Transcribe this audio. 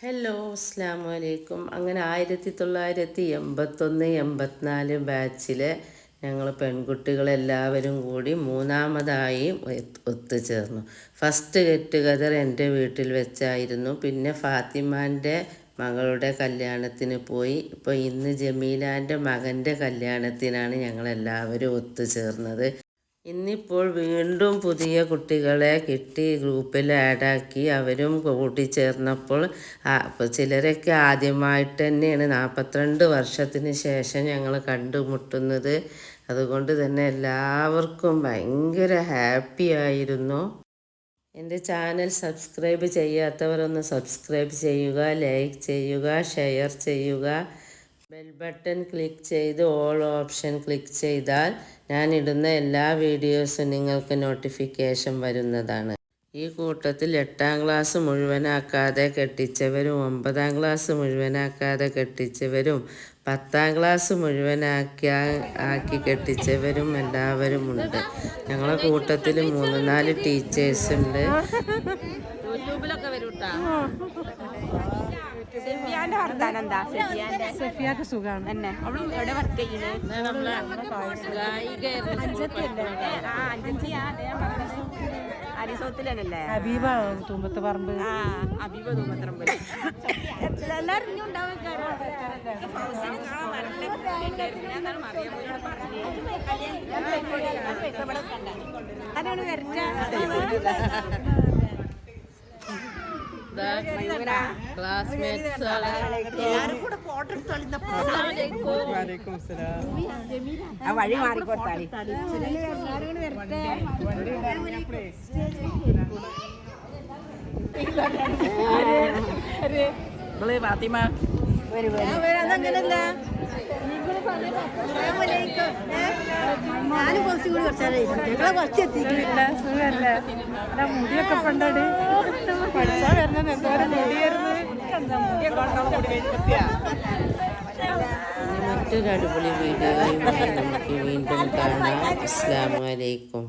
Hello അസ്സാം വലൈക്കും. അങ്ങനെ 1981-84 ബാച്ചിൽ ഞങ്ങൾ പെൺകുട്ടികളെല്ലാവരും കൂടി മൂന്നാമതായി ഒത്തുചേർന്നു. ഫസ്റ്റ് ഗെറ്റ് ടുഗദർ എൻ്റെ വീട്ടിൽ വെച്ചായിരുന്നു. പിന്നെ ഫാത്തിമാൻ്റെ മകളുടെ കല്യാണത്തിന് പോയി. ഇപ്പോൾ ഇന്ന് ജമീലാൻ്റെ മകൻ്റെ കല്യാണത്തിനാണ് ഞങ്ങളെല്ലാവരും ഒത്തുചേർന്നത്. ഇന്നിപ്പോൾ വീണ്ടും പുതിയ കുട്ടികളെ കിട്ടി ഗ്രൂപ്പിൽ ആഡാക്കി അവരും കൂട്ടിച്ചേർന്നപ്പോൾ ചിലരൊക്കെ ആദ്യമായിട്ട് തന്നെയാണ് 42 വർഷത്തിന് ശേഷം ഞങ്ങൾ കണ്ടുമുട്ടുന്നത്. അതുകൊണ്ട് തന്നെ എല്ലാവർക്കും ഭയങ്കര ഹാപ്പി ആയിരുന്നു. എൻ്റെ ചാനൽ സബ്സ്ക്രൈബ് ചെയ്യാത്തവരൊന്ന് സബ്സ്ക്രൈബ് ചെയ്യുക, ലൈക്ക് ചെയ്യുക, ഷെയർ ചെയ്യുക. ബെൽ ബട്ടൺ ക്ലിക്ക് ചെയ്ത് ഓൾ ഓപ്ഷൻ ക്ലിക്ക് ചെയ്താൽ ഞാനിടുന്ന എല്ലാ വീഡിയോസും നിങ്ങൾക്ക് നോട്ടിഫിക്കേഷൻ വരുന്നതാണ്. ഈ കൂട്ടത്തിൽ 8ാം ക്ലാസ് മുഴുവനാക്കാതെ കെട്ടിച്ചവരും 9ാം ക്ലാസ് മുഴുവനാക്കാതെ കെട്ടിച്ചവരും 10ാം ക്ലാസ് ആക്കി കെട്ടിച്ചവരും എല്ലാവരും ഉണ്ട്. ഞങ്ങളെ കൂട്ടത്തിൽ 3-4 ടീച്ചേഴ്സ് ഉണ്ട്. യൂട്യൂബിലൊക്കെ വരും. സെഫിയാക്ക് സുഖാണ് തന്നെ. അവള് എവിടെ വർക്ക് ചെയ്യുന്നത്? അരിസോത്തിലല്ലേ? ഹബീബ തൂമ്പത്ത് പറമ്പ്. ഹബീബ തൂമ്പത്ത് പറമ്പ്. എല്ലാവരും വഴി മാറിക്കോട്ടാളി. ഫാത്തിമ ഞാനും കുറച്ചും കൂടി കുറച്ച് എത്തിക്കില്ല. സുഖല്ലേ? മുടിയൊക്കെ പണ്ടടി പഠിച്ചാ വരുന്നത് എന്തോരം മുടിയായിരുന്നു. മറ്റൊരു അടിപൊളി വീഡിയോയുമായി നമുക്ക് വീണ്ടും കാണാം. അസ്സലാമു അലൈക്കും.